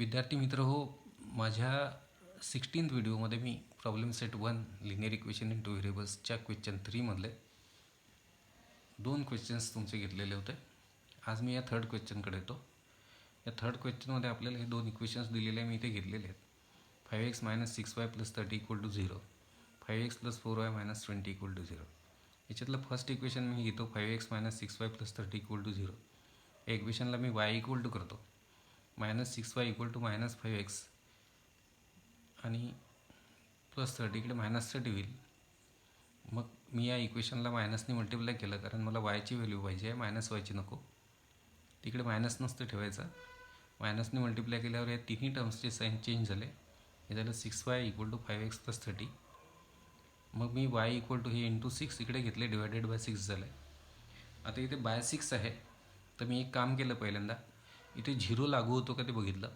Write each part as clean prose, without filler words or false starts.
विद्यार्थी मित्र हो, माझ्या 16th व्हिडिओमध्ये मी problem set 1 linear equation in two व्हेरिएबल्सच्या क्वेश्चन 3 मधले 2 क्वेश्चन्स तुमचे घेतलेले होते. आज मी या थर्ड क्वेश्चनकडे येतो. या थर्ड क्वेश्चनमध्ये आपल्याला हे 2 इक्वेशन्स दिलेले मी इथे घेतलेले आहेत. 5x - 6y + 30 = 0, 5x + 4y - 20 = 0. याच्यातलं first equation मी घेतो 5x - 6y + 30 = 0. या इक्वेशनला मी y इक्वल टू करतो -6y = -5x आणि +30 इकडे -30 होईल. मग मी या इक्वेशनला मायनसने मल्टिप्लाय केलं, कारण मला वायची व्हॅल्यू पाहिजे आहे, मायनस वायची नको. तिकडे मायनस नसतं ठेवायचं. मायनसने मल्टिप्लाय केल्यावर या तिन्ही टर्म्सचे साईन चेंज झाले. हे झालं 6y = 5x + 30. मग मी y इक्वल टू हे इंटू 6 इकडे घेतले, डिवायडेड बाय 6 झालं. आता इथे बाय 6 आहे, तर मी एक काम केलं. पहिल्यांदा इथे 0 लागू होतो का ते बघितलं,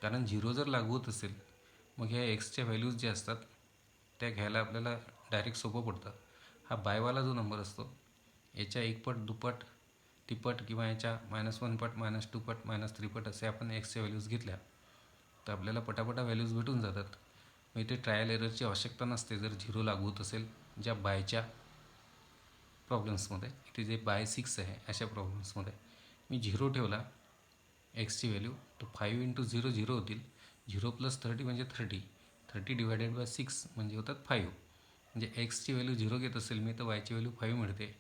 कारण 0 जर लागू होत असेल मग ह्या एक्सच्या व्हॅल्यूज ज्या असतात त्या घ्यायला आपल्याला डायरेक्ट सोपं पडतं. हा बायवाला जो नंबर असतो याच्या एकपट, दुप्पट, तिप्पट किंवा याच्या -1 पट, -2 पट, -3 पट असे आपण एक्सच्या व्हॅल्यूज घेतल्या तर आपल्याला पटापटा व्हॅल्यूज भेटून जातात. मग इथे ट्रायल एररची आवश्यकता नसते जर 0 लागू होत असेल ज्या बायच्या प्रॉब्लेम्समध्ये. इथे जे बाय 6 आहे अशा प्रॉब्लेम्समध्ये मी 0 ठेवला एक्सची व्हॅल्यू, तर 5 × 0 0 होतील. 0 + 30 म्हणजे 30, 30 डिवायडेड बाय 6 म्हणजे होतात 5. म्हणजे एक्सची व्हॅल्यू 0 घेत असेल मी तर वायची व्हॅल्यू 5 मिळते.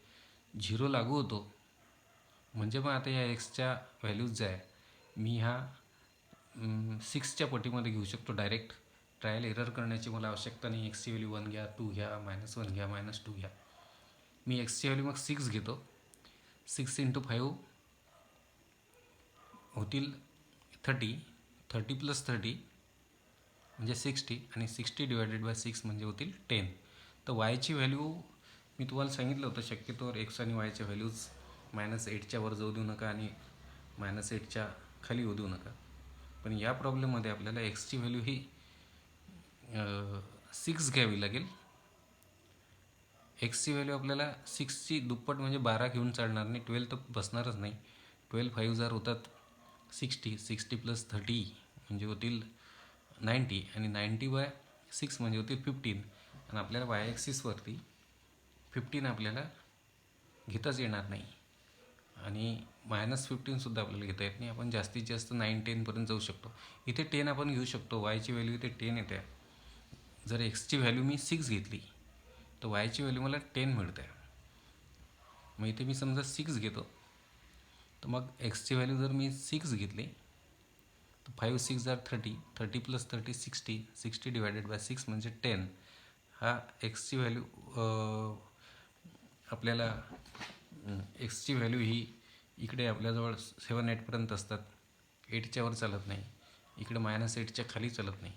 0 लागू होतो म्हणजे मग आता या एक्सच्या व्हॅल्यूज ज्या आहे मी ह्या 6च्या पटीमध्ये घेऊ शकतो डायरेक्ट. ट्रायल एरर करण्याची मला आवश्यकता नाही. एक्सची व्हॅल्यू 1 घ्या, 2 घ्या, -1 घ्या, -2 घ्या. मी एक्सची व्हॅल्यू मग 6 घेतो. 6 × 5 होतील 30, 30 + 30 म्हणजे 60 आणि 60 डिवायडेड बाय 6 म्हणजे होतील 10. तर वायची व्हॅल्यू मी तुम्हाला सांगितलं होतं, शक्यतोवर एक्स आणि वायच्या व्हॅल्यूज -8च्या वर जाऊ देऊ नका आणि -8च्या खाली होऊ देऊ नका. पण या प्रॉब्लेममध्ये आपल्याला एक्सची व्हॅल्यू ही 6 घ्यावी लागेल. एक्सची व्हॅल्यू आपल्याला 6ची दुप्पट म्हणजे 12 घेऊन चालणार नाही, 12 तर बसणारच नाही. 12 5 होतात 60, 60 + 30 म्हणजे होतील 90 आणि 90/6 म्हणजे होतील 15. आणि आपल्याला वाय ॲक्सिसवरती 15 आपल्याला घेताच येणार नाही आणि -15सुद्धा आपल्याला घेता येत नाही. आपण जास्तीत जास्त 9 10पर्यंत जाऊ शकतो. इथे 10 आपण घेऊ शकतो. वायची व्हॅल्यू इथे 10 येते. जर एक्सची व्हॅल्यू मी 6 घेतली तर वायची व्हॅल्यू मला 10 मिळते. मग इथे मी समजा 6 घेतो, तर मग एक्सची व्हॅल्यू जर मी 6 घेतली तर 5 6 30, 30 + 30 60, 60 डिवायडेड बाय 6 म्हणजे 10. हा एक्सची व्हॅल्यू आपल्याला एक्सची व्हॅल्यू ही इकडे आपल्याजवळ 7 8पर्यंत असतात. 8च्या वर चालत नाही, इकडे -8च्या खाली चालत नाही.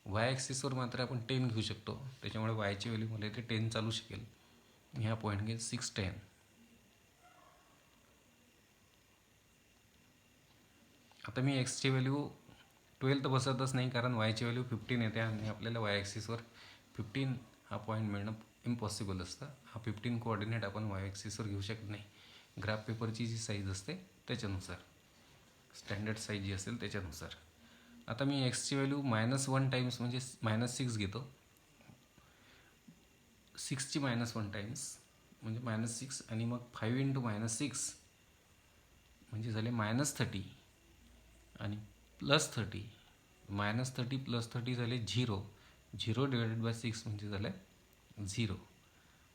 वाय ॲक्सिसवर मात्र आपण 10 घेऊ शकतो, त्याच्यामुळे वायची व्हॅल्यू मला इथे 10 चालू शकेल. ह्या पॉईंट घेईल 6 10. आता मी एक्सची व्हॅल्यू 12 तर बसतच नाही, कारण वायची व्हॅल्यू 15 येते आणि आपल्याला वाय ॲक्सिसवर 15 हा पॉईंट मिळणं इम्पॉसिबल असतं. हा 15 कोऑर्डिनेट आपण वाय ॲक्सिसवर घेऊ शकत नाही. ग्राफ पेपरची जी साईज असते त्याच्यानुसार, स्टँडर्ड साईज जी असेल त्याच्यानुसार. आता मी एक्सची व्हॅल्यू -1 टाइम्स म्हणजे -6 घेतो. 6ची -1 टाइम्स म्हणजे -6 आणि मग 5 × -6 म्हणजे झाले -30 आणि +30. -30 + 30 झाले 0. 0 डिवायडेड बाय 6 म्हणजे झालं 0.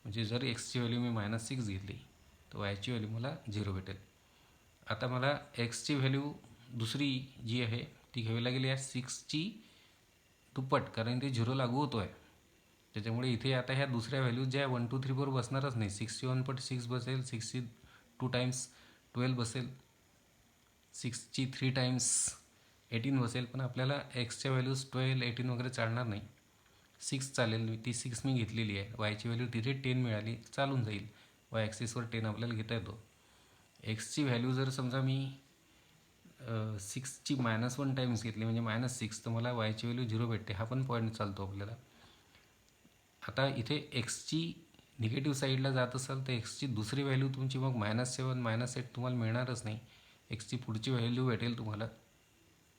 म्हणजे जर एक्सची व्हॅल्यू मी -6 घेतली तर वायची व्हॅल्यू मला 0 भेटेल. आता मला एक्सची व्हॅल्यू दुसरी जी आहे ती घ्यावी लागेल या 6ची दुप्पट, कारण ते 0 लागू होतो आहे. त्याच्यामुळे इथे आता ह्या दुसऱ्या व्हॅल्यूज ज्या 1 2 3 4 बसणारच नाही. 6ची 1 पट 6 बसेल, 6ची 2 टाइम्स 12 बसेल, 6ची 3 टाइम्स 18 बसेल. पण आपल्याला एक्सच्या व्हॅल्यूज 12 18 वगैरे चालणार नाही. 6 चालेल, ती 6 मी घेतलेली आहे. वायची व्हॅल्यू तिथे 10 मिळाली चालून जाईल. वाय ॲक्सिसवर 10 आपल्याला घेता येतो. एक्सची व्हॅल्यू जर समजा मी 6ची -1 टाइम्स घेतली म्हणजे -6, तर मला वायची व्हॅल्यू 0 भेटते. हा पण पॉईंट चालतो आपल्याला. आता इथे एक्सची निगेटिव्ह साईडला जात असाल तर एक्सची दुसरी व्हॅल्यू तुमची मग -7 -8 तुम्हाला मिळणारच नाही. एक्सची पुढची व्हॅल्यू भेटेल तुम्हाला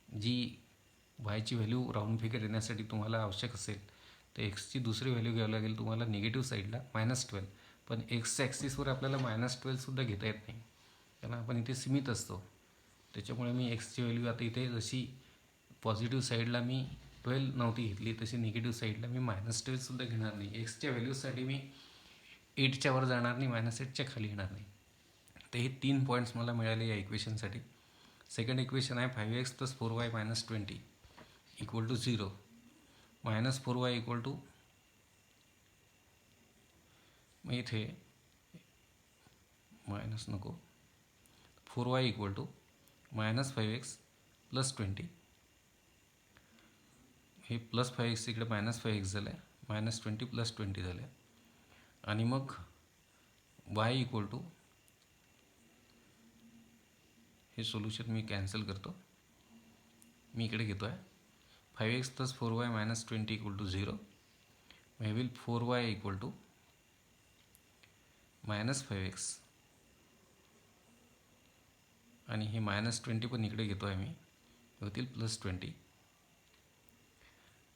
जी वायची व्हॅल्यू राऊंड फिगर येण्यासाठी तुम्हाला आवश्यक असेल तर एक्सची दुसरी व्हॅल्यू घ्यावी लागेल तुम्हाला निगेटिव्ह साईडला -12. पण एक्सच्या ॲक्सिसवर आपल्याला -12सुद्धा घेता येत नाही, कारण आपण इथे सीमित असतो. त्याच्यामुळे मी एक्सची व्हॅल्यू आता इथे जशी पॉझिटिव्ह साईडला मी 12 नव्हती घेतली, तशी निगेटिव्ह साईडला मी -12सुद्धा घेणार नाही. एक्सच्या व्हॅल्यूसाठी मी 8च्या वर जाणार नाही, -8च्या खाली येणार नाही. तर हे 3 पॉईंट्स मला मिळाले या इक्वेशनसाठी. सेकंड इक्वेशन आहे 5x + 4y - 20 = 0. -4y = मग इथे मायनस नको, 4y = -5x + 20. हे +5x इकडे -5x झालं आहे, -20 + 20 झालं आहे. आणि मग y = हे सोल्युशन मी कॅन्सल करतो, मी इकडे घेतो आहे 5x + 4y - 20 = 0. हे होईल 4y = -5x आणि हे -20 पण इकडे घेतो आहे मी, होतील +20.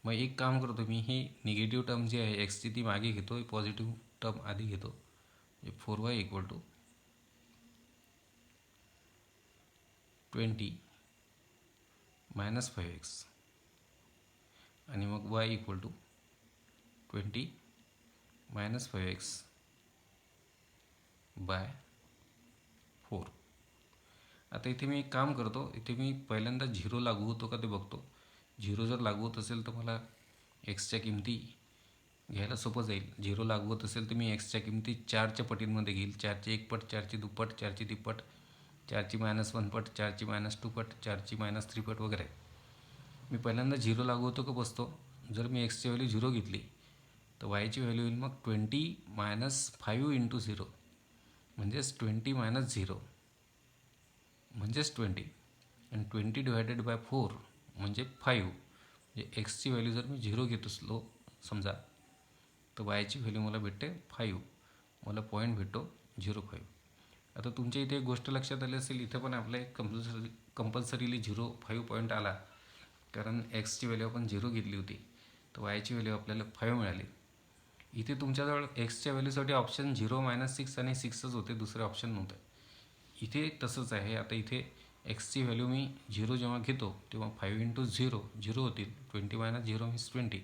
मग एक काम करतो मी, ही निगेटिव्ह टर्म जी आहे एक्सची ती मागे घेतो, पॉझिटिव्ह टर्म आधी घेतो. 4y = 20 - 5x आणि मग y = 20 - 5x / 4. आता इथे मी एक काम करतो, इथे मी पहिल्यांदा 0 लागू होतो का ते बघतो. 0 जर लागू होत असेल तर मला एक्सच्या किमती घ्यायला सोपं जाईल. 0 लागू होत असेल तर मी एक्सच्या किमती 4च्या पटींमध्ये घेईल. 4ची 1 पट, 4ची 2 पट, 4ची 3 पट, 4ची -1 पट, 4ची -2 पट, 4ची -3 पट वगैरे. मी पहिल्यांदा 0 लागू होतो का बसतो. जर मी एक्सची व्हॅल्यू 0 घेतली तर वायची व्हॅल्यू येईल मग 20 - 5 × 0 म्हणजेच 20 - 0 म्हणजेच 20 आणि 20 / 4 म्हणजे 5. म्हणजे एक्सची व्हॅल्यू जर मी 0 घेत असलो समजा, तर वायची व्हॅल्यू मला भेटते 5. मला पॉईंट भेटतो 0.5. आता तुमच्या इथे एक गोष्ट लक्षात आली असेल, इथं पण आपल्या एक कंपल्सरीली 0.5 पॉईंट आला, कारण एक्सची व्हॅल्यू आपण 0 घेतली होती, तर वायची व्हॅल्यू आपल्याला 5 मिळाली. इथे तुमच्याजवळ एक्सच्या व्हॅल्यूसाठी ऑप्शन 0, -6 आणि 6च होते, दुसरे ऑप्शन नव्हतं. इथे तसंच आहे. आता इथे एक्सची व्हॅल्यू मी 0 जेव्हा घेतो तेव्हा 5 × 0 0 होतील. 20 - 0 मीन्स 20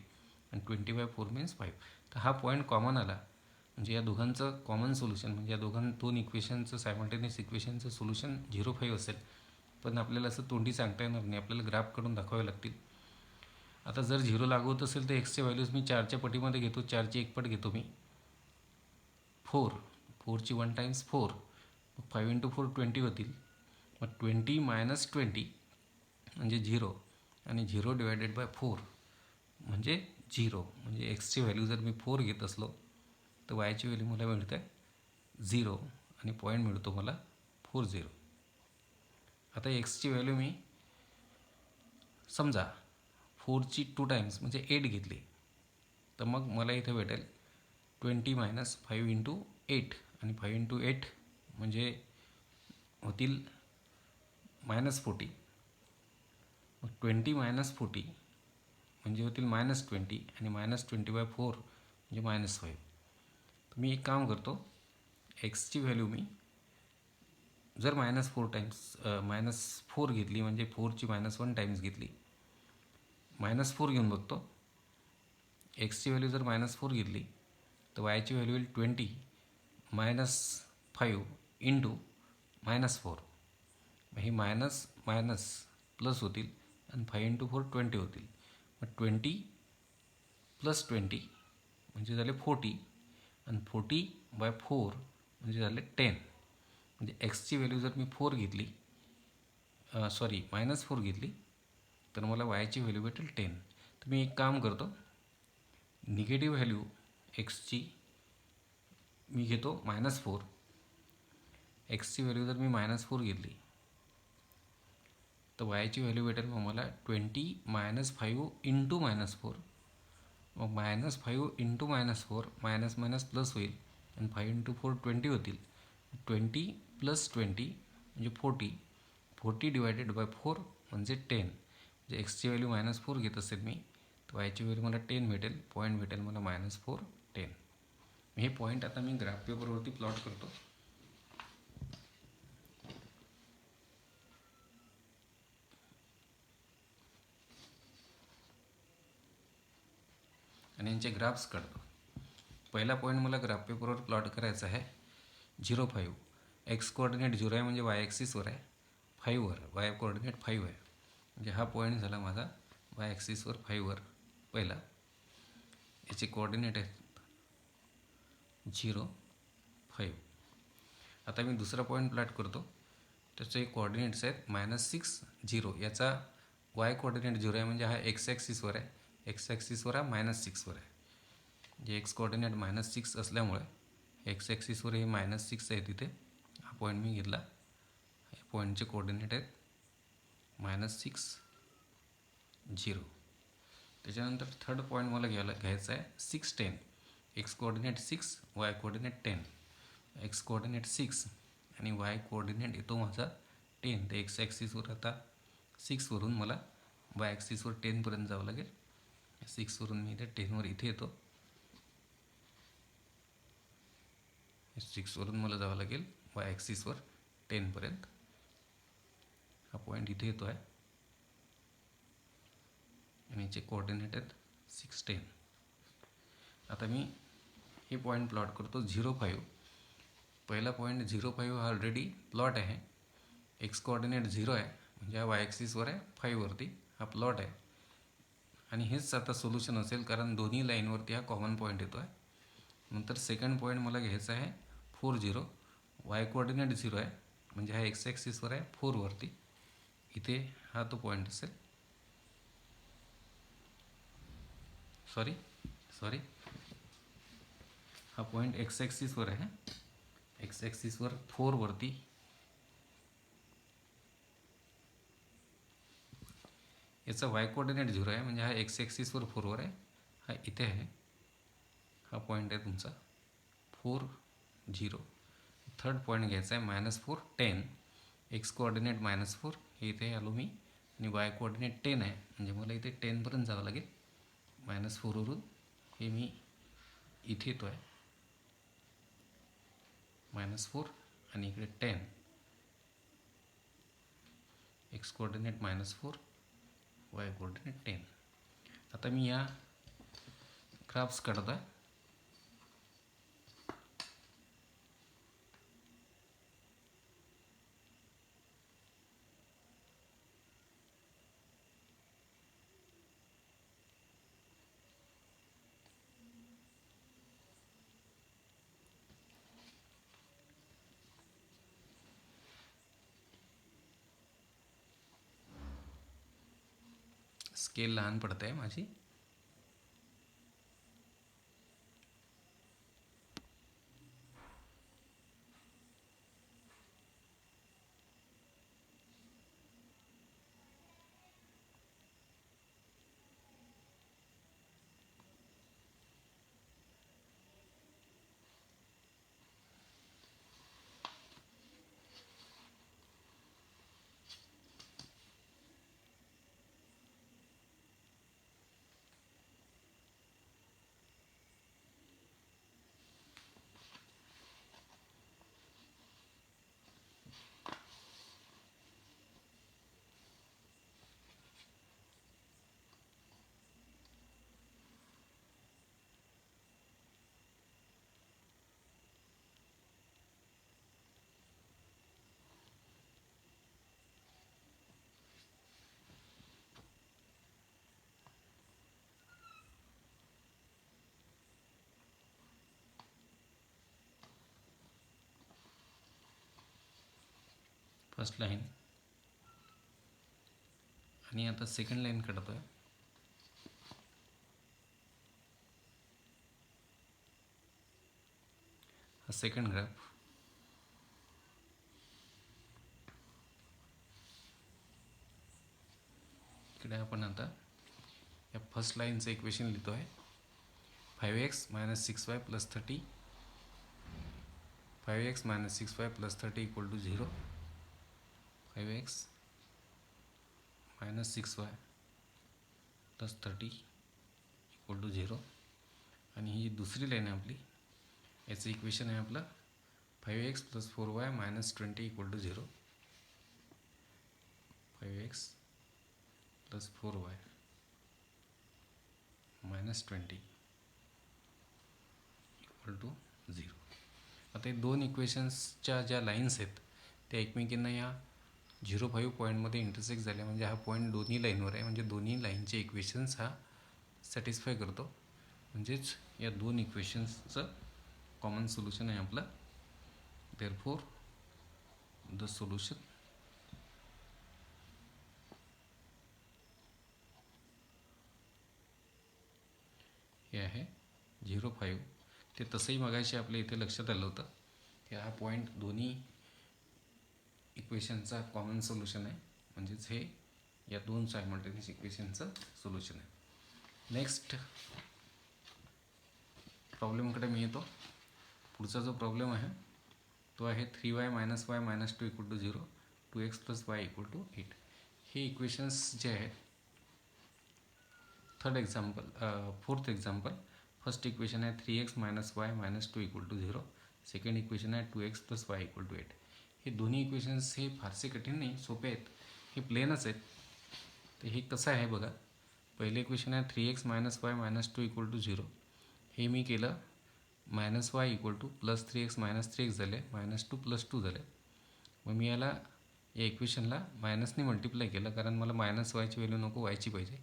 आणि 20/4 मीन्स 5. तर हा पॉईंट कॉमन आला, म्हणजे या दोघांचं कॉमन सोल्युशन, म्हणजे या दोन इक्वेशनचं सायमल्टेनियस इक्वेशनचं सोल्युशन 0.5 असेल. पण आपल्याला असं तोंडी सांगता येणार नाही, आपल्याला ग्राफ काढून दाखवावे लागतील. आता जर 0 लागू होत असेल तर एक्सच्या व्हॅल्यूज मी 4च्या पटीमध्ये घेतो, 4ची 1 पट घेतो मी, 4ची 1 टाइम्स 4, 5 × 4 20 होतील. मग 20 - 20 म्हणजे 0 आणि 0 / 4 म्हणजे 0. म्हणजे एक्सची व्हॅल्यू जर मी 4 घेत असलो तर वायची व्हॅल्यू मला मिळते 0 आणि पॉईंट मिळतो मला 40. आता एक्सची व्हॅल्यू मी समजा 4ची 2 टाइम्स म्हणजे 8 घेतली, तर मग मला इथे भेटेल 20 - 5 × 8 आणि 5 × 8 म्हणजे होतील -40. मग 20 - 40 म्हणजे होतील -20 आणि -20/4 म्हणजे -5. तर मी एक काम करतो, एक्सची व्हॅल्यू मी जर -4 टाइम्स -4 घेतली, म्हणजे 4ची -1 टाइम्स घेतली, -4 घेऊन बघतो. एक्सची व्हॅल्यू जर -4 घेतली तर वायची व्हॅल्यू येईल 20 - 5 × -4. हे मायनस मायनस प्लस होतील आणि 5 × 4 20 होतील. मग 20 + 20 म्हणजे झाले 40 आणि 40/4 म्हणजे झाले 10. म्हणजे एक्सची व्हॅल्यू जर मी 4 घेतली, -4 घेतली, तर मला वायची व्हॅल्यू भेटेल 10. तर मी एक काम करतो, निगेटिव्ह व्हॅल्यू एक्सची मी घेतो -4. एक्सची व्हॅल्यू जर मी -4 घेतली तर वायची व्हॅल्यू भेटेल मग मला 20 - 5 × -4. मग -5 × -4 मायनस मायनस प्लस होईल आणि 5 × 4 20 होतील. 20 + 20 म्हणजे 40. 40 / 4 म्हणजे 10. एक्सची व्हॅल्यू -4 घेत असेल मी, तर वायची व्हॅल्यू मला 10 भेटेल. पॉईंट भेटेल मला -4 10. हे पॉईंट आता मी ग्राफ पेपरवरती प्लॉट करतो. आणि यांचे ग्राफ्स काढतो. पहिला पॉईंट मला ग्राफ पेपरवर प्लॉट करायचा आहे 0,5. एक्स कोऑर्डिनेट 0 आहे म्हणजे वाय ॲक्सिसवर आहे. 5वर वाय कोऑर्डिनेट 5 आहे, म्हणजे हा पॉईंट झाला माझा वाय ॲक्सिसवर 5वर पहिला. याचे कोऑर्डिनेट आहेत 0, 5. आता मी दुसरा पॉईंट प्लॉट करतो. त्याचे कोऑर्डिनेट्स आहेत -6, 0. याचा वाय कोऑर्डिनेट 0 आहे म्हणजे हा एक्स ॲक्सिसवर आहे. एक्स ॲक्सिसवर हा -6वर आहे. जे एक्स कोऑर्डिनेट -6 असल्यामुळे एक्स ॲक्सिसवर हे -6 आहे. तिथे हा पॉईंट मी घेतला. या पॉईंटचे कोऑर्डिनेट आहेत -6, 0. त्याच्यानंतर थर्ड पॉईंट मला घ्यायचा आहे 6, 10. X coordinate 6, Y coordinate 10. X coordinate 6 आणि वाय कोऑर्डिनेट येतो माझा 10. तर एक्स ॲक्सिसवर आता 6वरून मला वाय ॲक्सिसवर 10पर्यंत जावं लागेल. 6वरून मी इथे 10वर इथे येतो. 6वरून मला जावं लागेल वाय ॲक्सिसवर 10पर्यंत. हा पॉईंट इथे येतो आहे आणि याचे कोऑर्डिनेट आहेत 6, 10. आता मी हे पॉईंट प्लॉट करतो 0,5. पहिला पॉईंट 0,5 हा ऑलरेडी प्लॉट आहे. एक्स कोऑर्डिनेट 0 आहे म्हणजे हा वाय ॲक्सिसवर आहे 5वरती. हा प्लॉट आहे आणि हेच आता सोल्युशन असेल, कारण दोन्ही लाईनवरती हा कॉमन पॉईंट येतो आहे. नंतर सेकंड पॉईंट मला घ्यायचा आहे 4, 0. वाय कोऑर्डिनेट 0 आहे म्हणजे हा एक्स ॲक्सिसवर आहे 4वरती. इथे हा तो पॉईंट असेल. सॉरी हा पॉईंट एक्स ॲक्सिसवर आहे. एक्स ॲक्सिसवर 4वरती. याचा वाय कोऑर्डिनेट 0 आहे म्हणजे हा एक्स ॲक्सिसवर 4वर आहे. हा इथे आहे. हा पॉईंट आहे तुमचा 4, 0. थर्ड पॉईंट घ्यायचा आहे -4, 10. एक्स कोऑर्डिनेट -4 हे इथे आलो मी आणि वाय कोऑर्डिनेट 10 आहे म्हणजे मला इथे 10पर्यंत जावं लागेल. -4वरून हे मी इथे येतो आहे -4 आणि इकडे 10. X coordinate -4, Y coordinate 10. आता मी या ग्राफ्स काढत आहे. स्केल लहान पडत आहे माझी. फर्स्ट लाईन आणि आता सेकंड लाईन काढतो आहे. हा सेकंड ग्राफ. इकडे आपण आता या फर्स्ट लाईनचं इक्वेशन लिहितो आहे. 5x - 6y + 30. 5x - 6y + 30 = 0. 5x - 6y plus 30 equal to 0. आणि ही दुसरी लाईन आहे आपली, याचं इक्वेशन आहे आपलं 5x plus 4y minus 20 equal to 0. 5x plus 4y minus 20 equal to 0. आता हे दोन इक्वेशन्सच्या ज्या लाईन्स आहेत त्या एकमेकींना या 0.5 पॉईंटमध्ये इंटरसेक्ट झाल्या, म्हणजे हा पॉईंट दोन्ही लाईनवर आहे, म्हणजे दोन्ही लाईनचे इक्वेशन्स हा सॅटिस्फाय करतो. म्हणजेच या दोन इक्वेशन्सचं कॉमन सोल्युशन आहे आपलं. देअरफॉर द सोल्युशन हे आहे 0.5. ते तसंही मगाशी आपल्या इथे लक्षात आलं होतं की हा पॉईंट दोन्ही इक्वेशनचा कॉमन सोल्युशन आहे, म्हणजेच हे या दोन सायमल्टेनियस इक्वेशनचं सोल्युशन आहे. नेक्स्ट प्रॉब्लेमकडे मी येतो. पुढचा जो प्रॉब्लेम आहे तो आहे 3y minus Y minus 2 equal to 0, 2x plus Y equal to 8. हे इक्वेशन्स जे आहेत, फोर्थ एक्झाम्पल, फर्स्ट इक्वेशन आहे 3x minus Y minus 2 equal to 0, second equation आहे 2x plus Y equal to 8. हे दोन्ही इक्वेशन्स हे फारसे कठीण नाही, सोपे आहेत, हे प्लेनच आहेत. तर हे कसं आहे बघा. पहिले इक्वेशन आहे 3x minus Y minus 2 equal to 0. हे मी केलं minus Y equal to plus 3x minus 3x झाले, मायनस 2 प्लस 2 झाले. मग मी याला या इक्वेशनला मायनसने मल्टिप्लाय केलं, कारण मला मायनस वायची व्हॅल्यू नको, वायची पाहिजे.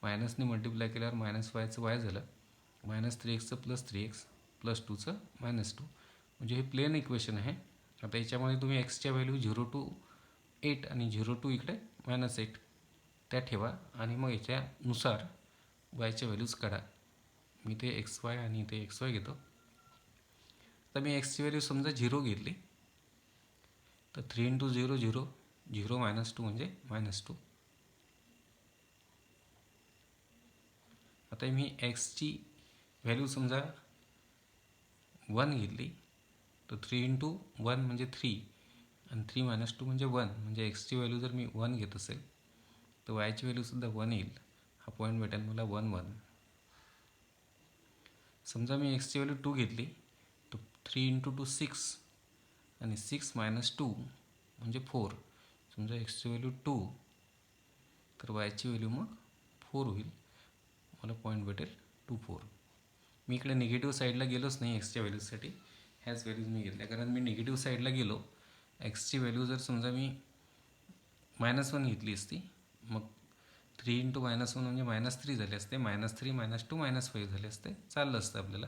मायनसने मल्टिप्लाय केल्यावर मायनस वायचं वाय झालं, मायनस 3xचं प्लस 3x प्लस 2चं मायनस 2. म्हणजे हे प्लेन इक्वेशन आहे. आता याच्यामध्ये तुम्ही एक्सच्या व्हॅल्यू 0 टू 8 आणि 0 टू इकडे मायनस 8 त्या ठेवा आणि मग याच्यानुसार वायच्या व्हॅल्यूज काढा. मी ते एक्स वाय आणि इथे एक्स वाय घेतो. तर मी एक्सची व्हॅल्यू समजा 0 घेतली, तर 3 इंटू 0 0, 0 मायनस 2 म्हणजे मायनस 2. आता मी एक्सची व्हॅल्यू समजा 1 घेतली, तर 3 इंटू 1 म्हणजे 3 आणि 3 मायनस 2 म्हणजे 1. म्हणजे एक्सची व्हॅल्यू जर मी 1 घेत असेल तर वायची व्हॅल्यूसुद्धा 1 येईल. हा पॉईंट भेटेल मला 1 1. समजा मी एक्सची व्हॅल्यू 2 घेतली, तर 3 इंटू 2 6 आणि 6 मायनस 2 म्हणजे 4. समजा एक्सची व्हॅल्यू 2, तर वायची व्हॅल्यू मग 4 होईल. मला पॉईंट भेटेल 2 4. मी इकडे निगेटिव्ह साईडला गेलोच नाही एक्सच्या व्हॅल्यूजसाठी, ह्याच व्हॅल्यूज मी घेतल्या, कारण मी निगेटिव्ह साईडला गेलो, एक्सची व्हॅल्यू जर समजा मी -1 घेतली असती, मग 3 इंटू -1 म्हणजे -3 झाले असते, -3 -2 -5 झाले असते, चाललं असतं आपल्याला.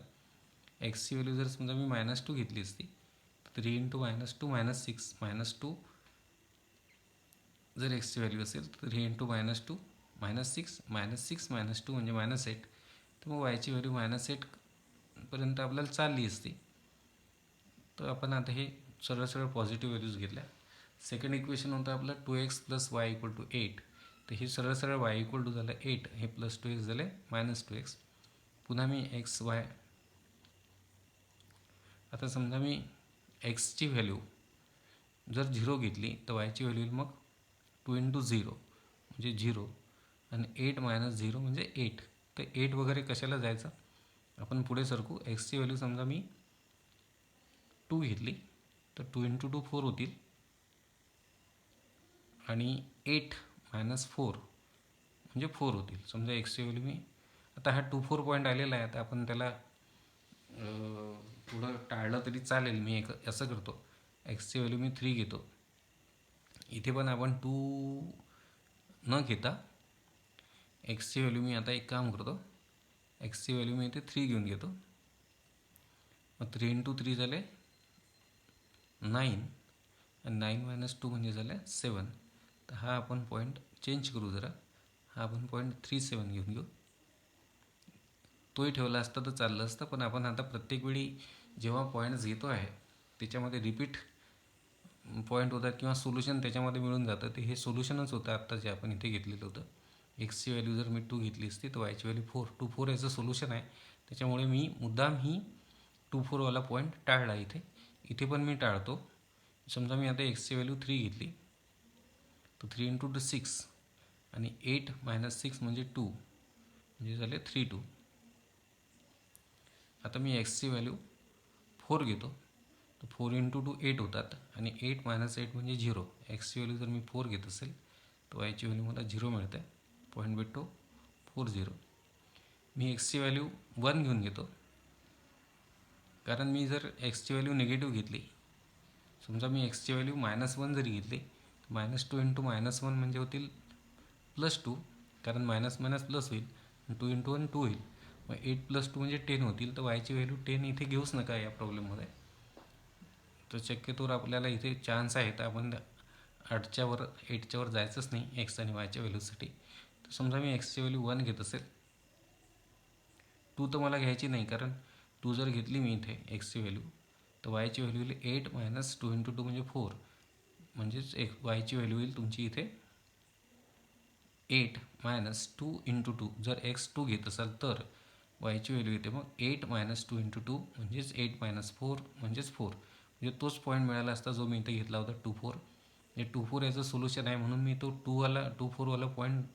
एक्सची व्हॅल्यू जर समजा मी -2 घेतली असती, 3 इंटू -2 -6, -2 जर एक्सची व्हॅल्यू असेल तर 3 इंटू -2 -6, -6 -2 म्हणजे -8. तर मग वायची व्हॅल्यू -8 पर्यंत आपल्याला चालली असती. तर आपण आता हे सरळ सरळ पॉझिटिव्ह व्हॅल्यूज घेतल्या. सेकंड इक्वेशन होतं आपलं 2x plus Y equal to 8. तर हे सरळ सरळ वाय इक्वल टू झालं 8, हे प्लस 2x झाले -2x. पुन्हा मी एक्स वाय, आता समजा मी एक्सची व्हॅल्यू जर 0 घेतली तर वायची व्हॅल्यू मग 2 इंटू 0 म्हणजे 0 आणि 8 मायनस 0 म्हणजे 8. तर 8 वगैरे कशाला जायचं, आपण पुढे सरकू. एक्सची व्हॅल्यू समजा मी 2 घेतली, तर 2 इंटू 2 4 होतील आणि 8 मायनस 4 म्हणजे 4 होतील. समजा एक्सची व्हॅल्यू मी, आता हा 2 4 पॉईंट आलेला आहे, आता आपण त्याला पुढं टाळलं तरी चालेल. मी असं करतो, एक्सची व्हॅल्यू मी 3 घेतो. इथे पण आपण 2 न घेता एक्सची व्हॅल्यू मी आता एक काम करतो, एक्सची व्हॅल्यू मी इथे 3 घेऊन घेतो. मग 3 इंटू 3 झाले 9 आणि 9 मायनस 2 म्हणजे झाले 7. तर हा आपण पॉईंट चेंज करू जरा, हा आपण पॉईंट 3 7 घेऊन घेऊ. तोही ठेवला असता तर चाललं असतं, पण आपण आता प्रत्येक वेळी जेव्हा पॉईंट्स घेतो आहे त्याच्यामध्ये रिपीट पॉईंट होतात किंवा सोल्युशन त्याच्यामध्ये मिळून जातं. ते हे सोल्युशनच होतं आत्ता जे आपण इथे घेतलेलं होतं. एक्सची व्हॅल्यू जर मी 2 घेतली असती तर वायची व्हॅल्यू 4, 2 4 याचं सोल्युशन आहे. त्याच्यामुळे मी मुद्दाम ही 2 4 वाला पॉईंट टाळला. इथे पण मी टाळतो. समजा मी आता एक्सची व्हॅल्यू 3 घेतली, तर 3 इंटू 6 आणि 8 मायनस 6 म्हणजे 2. म्हणजे झाले 3 2. आता मी एक्सची व्हॅल्यू 4 घेतो, तर 4 × 2 8 होतात आणि 8 - 8 म्हणजे 0. एक्सची व्हॅल्यू जर मी 4 घेत असेल तर वायची व्हॅल्यू मला 0 मिळते. पॉईंट भेटतो 4 0. मी एक्सची व्हॅल्यू 1 घेऊन घेतो, कारण मी जर एक्सची व्हॅल्यू निगेटिव्ह घेतली, समजा मी एक्सची व्हॅल्यू -1 जरी घेतली, -2 × -1 म्हणजे होतील +2, कारण मायनस मायनस प्लस होईल. 2 × 1 2 होईल. मग 8 + 2 म्हणजे 10 होतील. तर वायची व्हॅल्यू 10 इथे घेऊच नका या प्रॉब्लेममध्ये. तर शक्यतोवर आपल्याला इथे चान्स आहे, तर आपण 8च्या वर जायचंच नाही एक्स आणि वायच्या व्हॅल्यूसाठी. तर समजा मी एक्सची व्हॅल्यू 1 घेत असेल, 2 तर मला घ्यायची नाही, कारण 2 जर घेतली मी इथे एक्सची व्हॅल्यू, तर वायची व्हॅल्यू येईल 8 - 2 × 2 म्हणजे 4. म्हणजेच वायची व्हॅल्यू येईल तुमची इथे 8 - 2 × 2. जर एक्स 2 घेत असाल तर वायची व्हॅल्यू येते मग 8 - 2 × 2 म्हणजेच 8 - 4 म्हणजेच 4. म्हणजे तोच पॉईंट मिळाला असता जो मी इथे घेतला होता 2 4. म्हणजे 2 4 याचं सोल्युशन आहे, म्हणून मी तो 2 4 वाला पॉईंट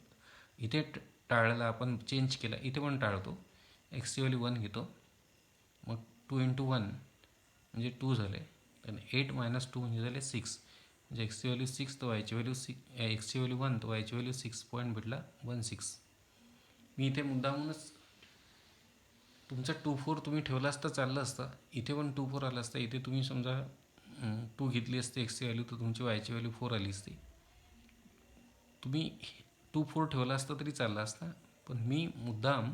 इथे टाळला, आपण चेंज केला. इथे पण टाळतो. एक्सची व्हॅल्यू 1 घेतो, मग 2 × 1 म्हणजे 2 झाले, आणि 8 - 2 म्हणजे झाले 6. म्हणजे एक्सची व्हॅल्यू 6 तर वायची व्हॅल्यू एक्सची व्हॅल्यू 1 तर वायची व्हॅल्यू 6. पॉईंट भेटला 1 6. मी इथे मुद्दामूनच तुमचा 2 4 तुम्ही ठेवला असता चाललं असतं. इथे पण 2 4 आलं असतं. इथे तुम्ही समजा 2 घेतली असते एक्सची व्हॅल्यू, तर तुमची वायची व्हॅल्यू 4 आली असती. तुम्ही 2 4 ठेवला असता तरी चालला असता, पण मी मुद्दाम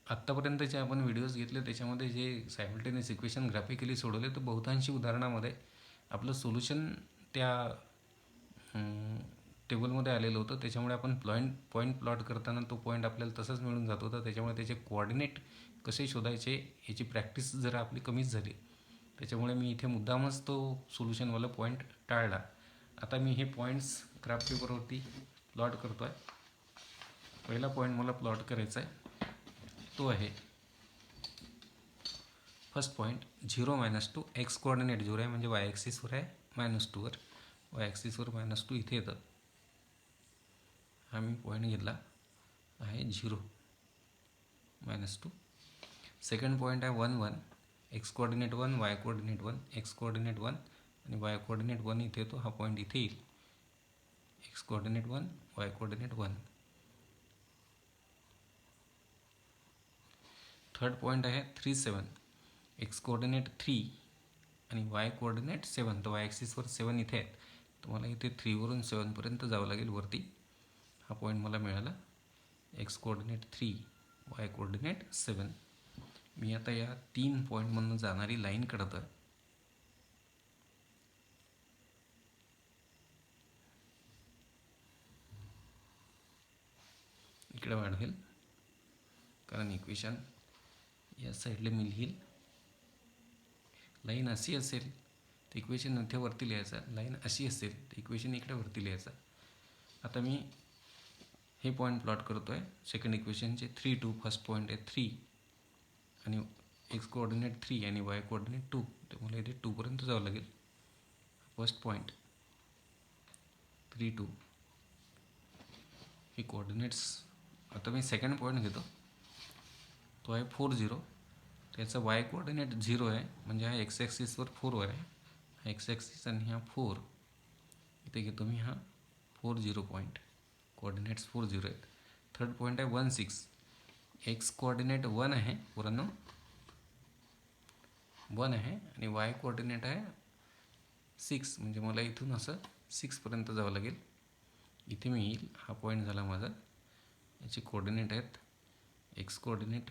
आत्तापर्यंत जे आपण व्हिडिओज घेतले त्याच्यामध्ये जे सायमल्टेनियस इक्वेशन ग्राफिकली सोडवले, तर बहुतांशी उदाहरणामध्ये आपलं सोल्युशन त्या टेबलमध्ये आलेलं होतं. त्याच्यामुळे आपण पॉईंट प्लॉट करताना तो पॉईंट आपल्याला तसंच मिळून जात होता. त्याच्यामुळे त्याचे कोऑर्डिनेट कसे शोधायचे याची प्रॅक्टिस जरा आपली कमीच झाली. त्याच्यामुळे मी इथे मुद्दामच तो सोल्युशनवाला पॉईंट टाळला. आता मी हे पॉईंट्स ग्राफ पेपरवरती प्लॉट करतो आहे. पहिला पॉईंट मला प्लॉट करायचा आहे, तो आहे फर्स्ट पॉईंट 0 - 2. एक्स कोऑर्डिनेट 0 आहे, म्हणजे वाय ॲक्सिसवर आहे -2वर. वाय ॲक्सिसवर -2 इथे येतं. हा मी पॉईंट घेतला आहे 0 -2. सेकंड पॉईंट आहे 1 1. X coordinate 1, Y coordinate 1. X coordinate 1 आणि वाय कोऑर्डिनेट 1 इथे येतो. हा पॉईंट इथे येईल. X coordinate 1, Y coordinate 1. Third point आहे 3 7. एक्स कोऑर्डिनेट 3 आणि वाय कोऑर्डिनेट 7. तर वाय ॲक्सिसवर 7 इथे आहेत, तर मला इथे 3 वरून 7 पर्यंत जावं लागेल वरती. हा पॉईंट मला मिळाला. X coordinate 3, Y coordinate 7. मी आता या 3 पॉईंटमधून जाणारी लाईन काढतो आहे. इकडे वाढवेल, कारण इक्वेशन या साईडला मी लिहील. लाईन अशी असेल तर इक्वेशन इथे वरती लिहायचा. लाईन अशी असेल तर इक्वेशन इकडे वरती लिहायचा. आता मी हे पॉईंट प्लॉट करतो आहे सेकंड इक्वेशनचे. 3 2. फर्स्ट पॉईंट आहे 3 आणि एक्स कोऑर्डिनेट 3 आणि वाय कोऑर्डिनेट 2. तर मला इथे 2 पर्यंत जावं लागेल. फर्स्ट पॉईंट 3 2 हे कोऑर्डिनेट्स. आता मी सेकंड पॉईंट घेतो, तो आहे 4 0. त्याचा वाय कोऑर्डिनेट 0 आहे, म्हणजे हा एक्स ॲक्सिसवर 4वर आहे. हा एक्स ॲक्सिस आणि हा 4 इथे घेतो मी. हा 4 0 पॉईंट, कोऑर्डिनेट्स 4 0 आहेत. थर्ड पॉईंट आहे 1 6. एक्स कोऑर्डिनेट 1 आहे पुरानं 1 आहे आणि वाय कोऑर्डिनेट आहे 6. म्हणजे मला इथून असं 6पर्यंत जावं लागेल. इथे मी येईल. हा पॉईंट झाला माझा. याचे कोऑर्डिनेट आहेत एक्स कोऑर्डिनेट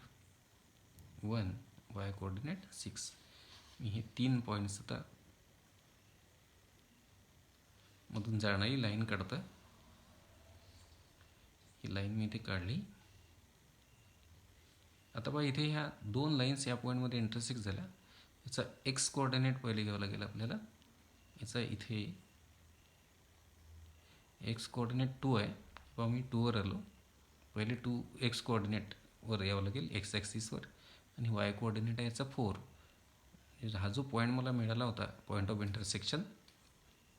1, वाय कोऑर्डिनेट 6. मी हे 3 पॉईंट्स आता मधून जाणारी लाईन काढतो. ही लाईन मी इथे काढली. आता बघा इथे ह्या 2 लाईन्स या पॉईंटमध्ये इंटरसेक्ट झाल्या. याचा एक्स कोऑर्डिनेट पहिले घ्यावं लागेल आपल्याला. याचा इथे एक्स कोऑर्डिनेट 2 आहे, किंवा मी 2वर आलो. पहिले 2 एक्स कोऑर्डिनेटवर यावं लागेल एक्स ॲक्सिसवर, आणि वाय कोऑर्डिनेट आहे याचा 4. हा जो पॉईंट मला मिळाला होता पॉईंट ऑफ इंटरसेक्शन,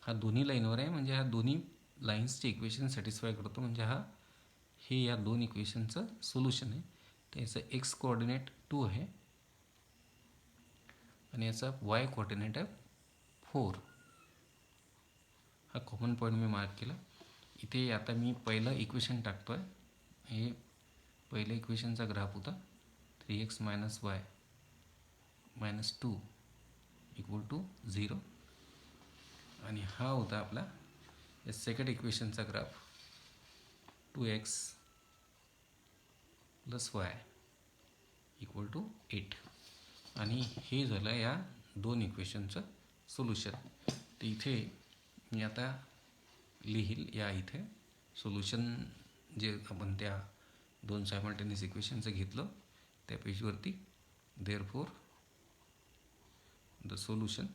हा दोन्ही लाईनवर आहे. म्हणजे हा दोन्ही लाईन्सचे इक्वेशन सॅटिस्फाय करतो. म्हणजे हे या दोन इक्वेशनचं सोल्युशन आहे. तर याचं एक्स कोऑर्डिनेट 2 आहे आणि याचा वाय कोऑर्डिनेट आहे 4. हा कॉमन पॉईंट मी मार्क केला. इथे आता मी पहिलं इक्वेशन टाकतो आहे. हे पहिल्या इक्वेशनचा ग्राफ होता 3x minus Y minus 2 equal to 0 आणि हा होता आपला या सेकंड इक्वेशनचा graph 2x plus Y equal to 8 आणि हे झालं या दोन इक्वेशनचं सोल्युशन. तर इथे मी आता लिहील या इथे सोल्युशन जे आपण त्या दोन सायमल्टेनियस इक्वेशनचं घेतलं त्या पेजवरती. देअरफॉर द सोल्युशन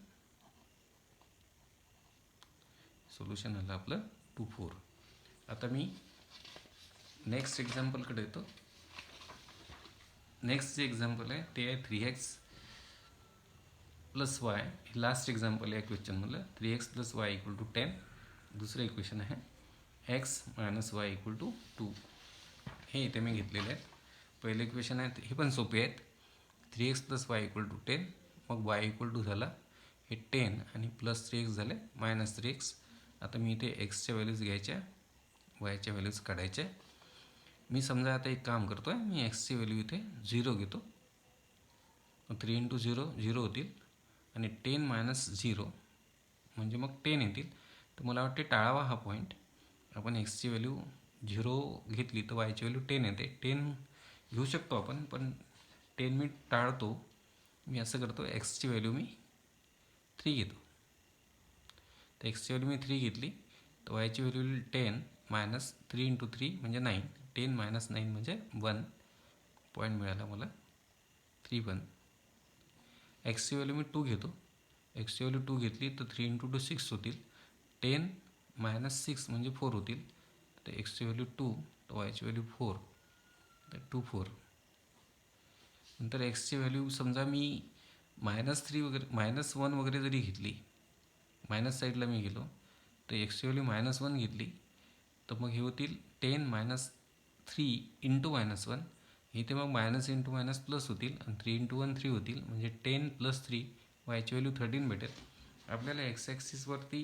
आलं आपलं 2, 4. आता मी नेक्स्ट एक्झाम्पलकडे येतो. नेक्स्ट जे एक्झाम्पल आहे ते आहे 3x प्लस वाय. हे लास्ट एक्झाम्पल आहे क्वेश्चनमधलं. 3x plus Y equal to 10. दुसरं इक्वेशन आहे x minus Y equal to 2. हे इथे मी घेतलेले आहेत. पहिले इक्वेशन आहेत हे पण सोपे आहेत. 3x plus Y equal to 10. मग y इक्वल टू झाला हे 10 आणि प्लस 3x झाले मायनस 3x. आता मी इथे एक्सच्या व्हॅल्यूज घ्यायच्या, वायच्या व्हॅल्यूज काढायच्या. मी समजा आता एक काम करतो आहे, मी एक्सची व्हॅल्यू इथे 0 घेतो. 3 इंटू 0 0 होतील आणि 10 मायनस 0 म्हणजे मग 10 येतील. तर मला वाटते टाळावा हा पॉईंट. आपण एक्सची व्हॅल्यू 0 घेतली तर वायची व्हॅल्यू 10 येते. 10 घेऊ शकतो आपण, पण 10 मी टाळतो. मी असं करतो, एक्सची व्हॅल्यू मी 3 घेतो. तर एक्सची व्हॅल्यू मी 3 घेतली तर वायची व्हॅल्यू 10 मायनस 3 इंटू 3 म्हणजे 9. 10 मायनस 9 म्हणजे 1 पॉईंट मिळाला मला 3, 1. एक्सची व्हॅल्यू मी 2 घेतो. एक्सची व्हॅल्यू 2 घेतली तर 3 इंटू 2 6 होतील. 10 मायनस 6 म्हणजे 4 होतील. तर एक्सची व्हॅल्यू 2 तर वायची व्हॅल्यू 4 तर 2, 4. नंतर एक्सची व्हॅल्यू समजा मी -3 वगैरे -1 वगैरे जरी घेतली, मायनस साईडला मी गेलो तर एक्सची व्हॅल्यू -1 घेतली तर मग हे होतील 10 मायनस 3 इंटू -1. इथे मग मायनस इंटू मायनस प्लस होतील आणि 3 इंटू 1 3 होतील म्हणजे 10 प्लस 3 वायची व्हॅल्यू 13 भेटेल. आपल्याला एक्स ॲक्सिसवरती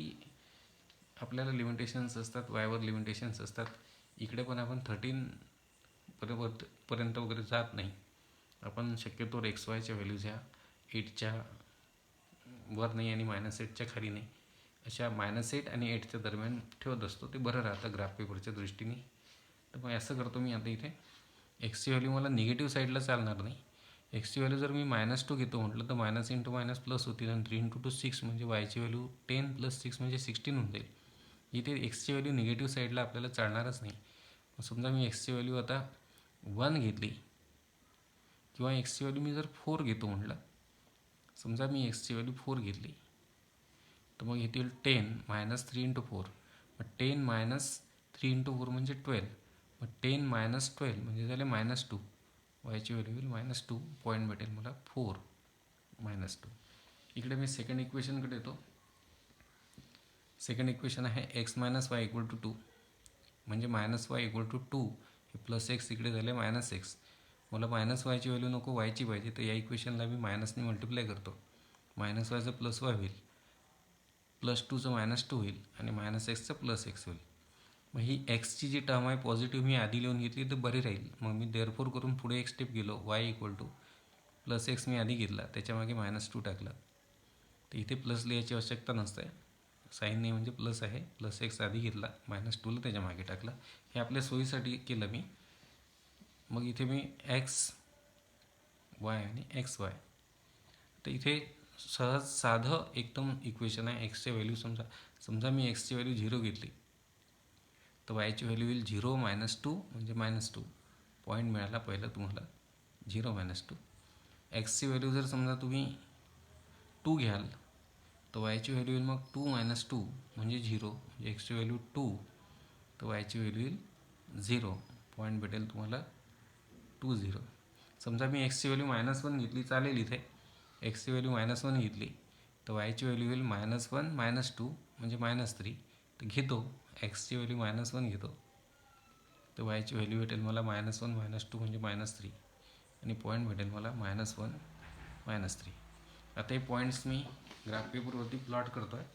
आपल्याला लिमिटेशन्स असतात, वायवर लिमिटेशन्स असतात. इकडे पण आपण 13 पर्यंत वगैरे जात नाही. आपण शक्यतोवर एक्स वायच्या व्हॅल्यूज ह्या 8च्या वर नाही आणि -8च्या खाली नाही, अशा -8 आणि 8च्या दरम्यान ठेवत असतो. ते बरं राहतं ग्राफ पेपरच्या दृष्टीने. तर मग असं करतो मी आता इथे एक्सची व्हॅल्यू मला निगेटिव्ह साईडला चालणार नाही. एक्सची व्हॅल्यू जर मी -2 घेतो म्हटलं तर मायनस इंटू मायनस प्लस होतील आणि 3 इंटू 2 6 म्हणजे वायची व्हॅल्यू 10 प्लस 6 म्हणजे 16 होऊन जाईल. इथे एक्सची व्हॅल्यू निगेटिव्ह साईडला आपल्याला चालणारच नाही. समजा मी एक्सची व्हॅल्यू आता 1 घेतली किंवा एक्सची व्हॅल्यू मी जर 4 घेतो म्हटलं, समजा मी एक्सची व्हॅल्यू 4 घेतली तर मग येतील 10 मायनस 3 इंटू 4. मग 10 मायनस 3 इंटू 4 म्हणजे 12. मग 10 मायनस 12 म्हणजे झाले -2. वायची व्हॅल्यू होईल -2 पॉईंट भेटेल मला 4 -2. इकडे मी सेकंड इक्वेशनकडे येतो. सेकंड इक्वेशन आहे X minus Y equal to 2 म्हणजे मायनस वाय इक्वल टू 2. हे प्लस एक्स इकडे झाले मायनस एक्स. मला मायनस वायची व्हॅल्यू नको, वायची पाहिजे. तर या इक्वेशनला मी मायनसने मल्टिप्लाय करतो. मायनस वायचं प्लस वाय होईल, प्लस 2चं -2 होईल आणि मायनस एक्सचं प्लस एक्स होईल. मग ही एक्सची जी टर्म आहे पॉझिटिव्ह मी आधी लिहून घेतली तर बरी राहील. मग मी देअरफोर करून पुढे एक स्टेप गेलो. Y equal to plus X मी आधी घेतला, त्याच्यामागे -2 टाकला. तर इथे प्लस लिहायची आवश्यकता नसते. साईन नाही म्हणजे प्लस आहे. प्लस एक्स आधी घेतला, -2ला त्याच्या मागे टाकला. हे आपल्या सोयीसाठी केलं मी. मग इथे मी एक्स वाय आणि एक्स वाय. तर इथे सहज साधं एकदम इक्वेशन आहे. एक्सची व्हॅल्यू समजा मी एक्सची व्हॅल्यू 0 घेतली तर वायची व्हॅल्यू येईल 0 -2 म्हणजे -2 पॉईंट मिळाला पहिला तुम्हाला 0 -2. एक्सची व्हॅल्यू जर समजा तुम्ही 2 घ्याल तर वायची व्हॅल्यू येईल मग 2 -2 म्हणजे 0 म्हणजे एक्सची व्हॅल्यू 2 तर वायची व्हॅल्यू येईल 0 पॉईंट भेटेल तुम्हाला 2, 0. समजा मी एक्सची व्हॅल्यू -1 घेतली चालेल. इथे एक्सची व्हॅल्यू -1 घेतली तर वायची व्हॅल्यू येईल -1 -2 म्हणजे -3. तर घेतो एक्सची व्हॅल्यू -1 घेतो तर वायची व्हॅल्यू भेटेल मला -1 -2 म्हणजे -3 आणि पॉईंट भेटेल मला -1 -3. आता हे पॉईंट्स मी ग्राफ पेपरवरती प्लॉट करतो आहे.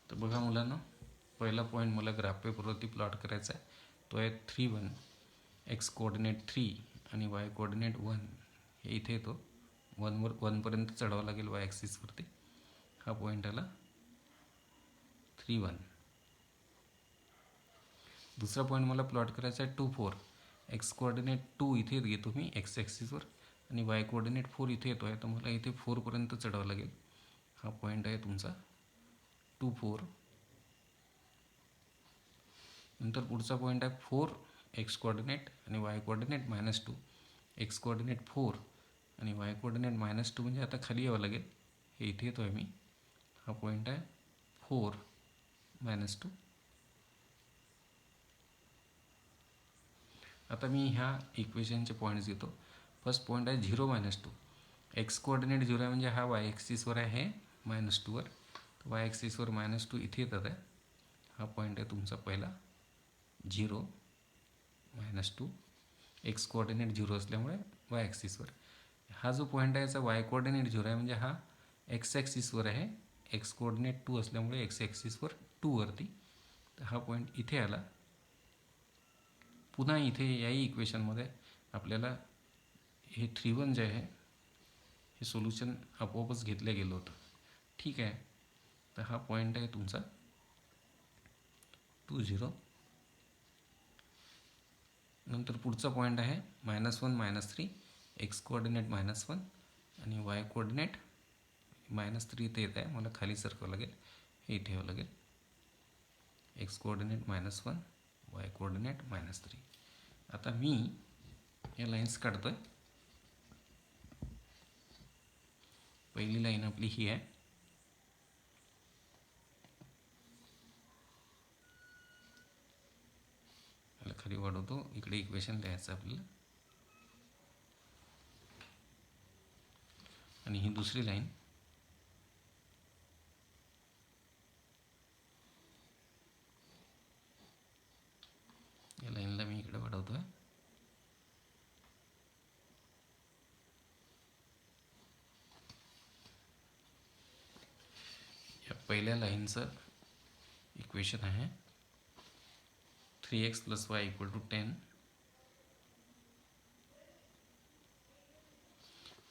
तर बघा मुलांना, पहिला पॉईंट मला ग्राफ पेपरवरती प्लॉट करायचा आहे. तो आहे 3, 1. एक्स कोऑर्डिनेट 3 आणि वाय कोऑर्डिनेट 1 हे इथे येतो. 1पर्यंत चढावं लागेल वाय ॲक्सिसवरती. हा पॉईंट आला 3, 1. दुसरा पॉईंट मला प्लॉट करायचा आहे 2, 4. एक्स कोऑर्डिनेट 2 इथे घेतो मी एक्स ॲक्सिसवर आणि वाय कोऑर्डिनेट 4 इथे येतो आहे. तर मला इथे 4पर्यंत चढावं लागेल. हा पॉईंट आहे तुमचा 2, 4. नंतर पुढचा पॉईंट आहे 4 एक्स कोऑर्डिनेट आणि वाय कोऑर्डिनेट -2. एक्स कोऑर्डिनेट 4 आणि वाय कोऑर्डिनेट -2 म्हणजे आता खाली यावं लागेल. हे इथे येतो आहे मी. हा पॉईंट आहे 4 -2. आता मी ह्या इक्वेशनचे पॉईंट्स घेतो. फर्स्ट पॉईंट आहे 0 -2. एक्स कोऑर्डिनेट 0 आहे म्हणजे हा वाय ॲक्सिसवर आहे -2वर. तर वाय ॲक्सिसवर -2 इथे येतात आहे. हा पॉईंट आहे तुमचा पहिला 0 -2. एक्स कोऑर्डिनेट 0 असल्यामुळे वाय ॲक्सिसवर. हा जो पॉईंट आहे याचा वाय कोऑर्डिनेट 0 आहे म्हणजे हा एक्स ॲक्सिसवर आहे. एक्स कोऑर्डिनेट 2 असल्यामुळे एक्स ॲक्सिसवर 2वरती. तर हा पॉईंट इथे आला. पुन्हा इथे याही इक्वेशनमध्ये आपल्याला हे 3, 1 जे आहे हे सोल्युशन आपोआपच घेतलं गेलं होतं. ठीक आहे. तर हा पॉईंट आहे तुमचा 2, 0. नंतर पुढचा पॉईंट आहे -1 -3. एक्स कोऑर्डिनेट -1 आणि वाय कोऑर्डिनेट -3 इथे येत आहे. मला खाली सरकावं लागेल. हे इथे यावं लागेल. X coordinate -1 Y coordinate -3. आता मी या लाईन्स काढतो आहे. पहिली लाईन आपली ही आहे. याला खाली वाढवतो. इकडे इक्वेशन लिहायचं आपल्याला. आणि ही दुसरी लाईन. या लाईनला मी इकडे वाढवतो आहे. या पहिल्या लाईनचं इक्वेशन आहे 3x + y = 10.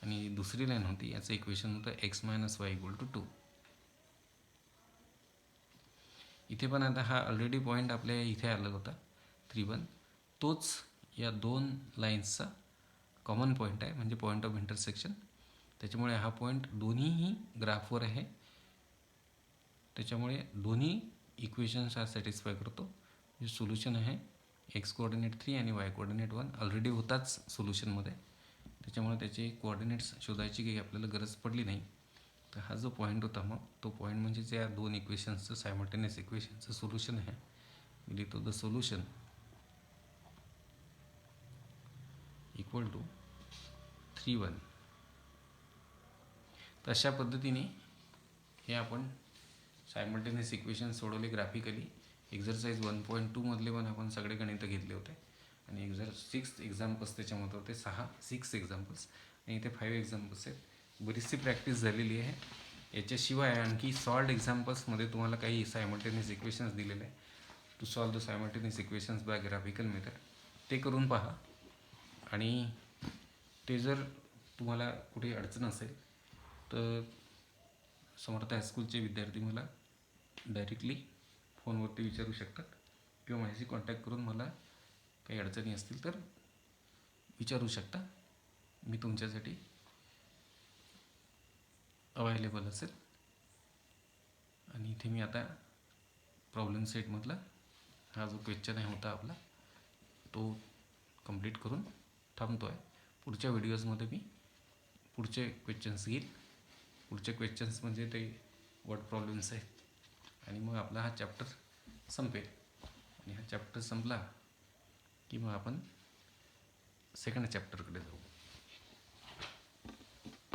आणि दुसरी लाईन होती याचं इक्वेशन होतं x - y = 2. इथे पण आता हा ऑलरेडी पॉईंट आपल्या इथे आला होता 3, 1. तोच या दोन लाईन्सचा कॉमन पॉईंट आहे म्हणजे पॉईंट ऑफ इंटरसेक्शन. त्याच्यामुळे हा पॉईंट दोन्हीही ग्राफवर आहे. त्याच्यामुळे दोन्ही इक्वेशन्स हा सॅटिस्फाय करतो. जे सोल्युशन आहे एक्स कोऑर्डिनेट 3 आणि वाय कोऑर्डिनेट 1 ऑलरेडी होताच सोल्युशनमध्ये. त्याच्यामुळे त्याचे कोऑर्डिनेट्स शोधायची काही आपल्याला गरज पडली नाही. तर हा जो पॉईंट होता मग तो पॉईंट म्हणजे या दोन इक्वेशन्सचं सायमल्टेनियस इक्वेशनचं सोल्युशन आहे. मी लिहितो द सोल्युशन = 3, 1. तर अशा पद्धतीने हे आपण सायमल्टेनियस इक्वेशन सोडवले ग्राफिकली. एक्झरसाइज 1.2 मधले पण आपण सगळे गणितं घेतले होते आणि 6 एक्झाम्पल्स त्याच्यामध्ये होते. 6 एक्झाम्पल्स आणि इथे 5 एक्झाम्पल्स आहेत. बरीचशी प्रॅक्टिस झालेली आहे. याच्याशिवाय आणखी सॉल्व्ड एक्झाम्पल्समध्ये तुम्हाला काही सायमल्टेनियस इक्वेशन्स दिलेले आहे. To solve the simultaneous equations by graphical method ते करून पहा. आणि ते जर तुम्हाला कुठे अडचण असेल तर समर्थ हायस्कूलचे विद्यार्थी मला डायरेक्टली फोनवरती विचारू शकतात किंवा माझ्याशी कॉन्टॅक्ट करून मला काही अडचणी असतील तर विचारू शकता. मी तुमच्यासाठी अवेलेबल असेल. आणि इथे मी आता प्रॉब्लेम सेटमधला हा जो क्वेश्चन आहे होता आपला तो कंप्लीट करून थांबतो आहे. पुढच्या व्हिडिओजमध्ये मी पुढचे क्वेश्चन्स घेईल. पुढचे क्वेश्चन्स म्हणजे ते वर्ड प्रॉब्लेम्स आहेत आणि मग आपला हा चॅप्टर संपेल. आणि हा चॅप्टर संपला की मग आपण सेकंड चॅप्टरकडे जाऊ.